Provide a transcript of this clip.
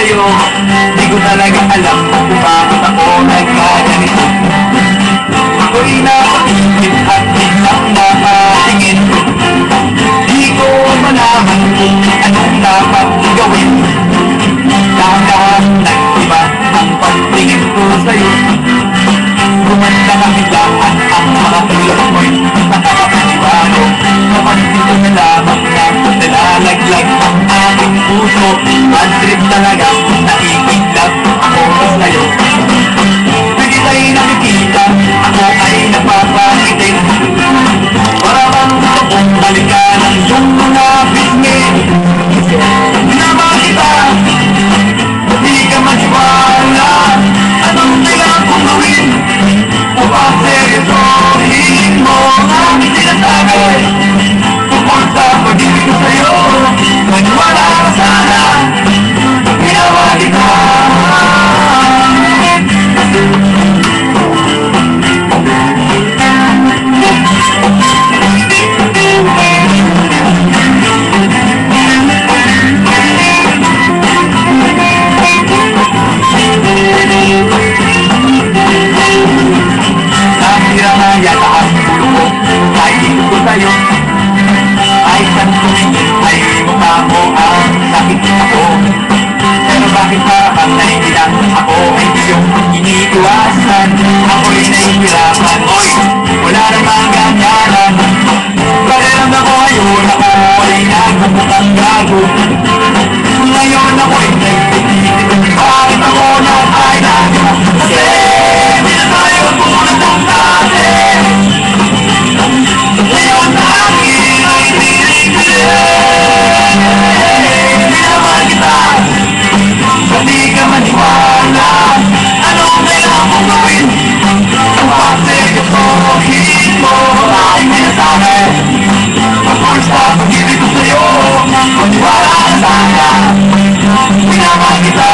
sa'yo. Di ko talaga alam kung bakit ako nagkaganito. Ako'y napaisip at biglang napatingin. Di ko malaman kung anong dapat gawin. Dahan-dahan nag-iba ang pagtingin ko sa'yo. Gumanda kamilaan ang mga tulad mo'y nakakapanibago. Napansin ko na lamang na nalalaglag ang aking puso. Bad trip talaga, nakikiglap ako sa'yo. Pag kita'y nakikita, ako ay napapakitin. Para bang gusto kong balikan ang iyong mga pisngi. Ginama kita, di ka maniwala. Anong kailangan kong gawin? O ba seryosohin mo ang sinasabi? Tungkol sa pag-ibig ko sa'yo, maniwala ka sana. Ginawa kita. Yata ang ulo ko, kahit ito ko sa'yo. Kahit saan tumingin ay mukha mo ang nakikita ko. Pero bakit parang naiilang ako ay iyong iniiwasan? Ako'y nahihirapan, oy, wala namang ganyanan. Pakiramdam ko ngayon ako ay nagmumukhang gago. Ngayon ako'y nagtitisip, bakit ako na ay nagmumukhang kasi di na tayo pumunod ng dati. Ngayon na akin ay tinitigil. Ginawa kita, hindi ka maniwala. Anong kailangan mong gawin? Kapag seryosohin mo ang sinasabi. Tungkol sa pag-ibig ko sa'yo, maniwala ka sana. Ginawa kita.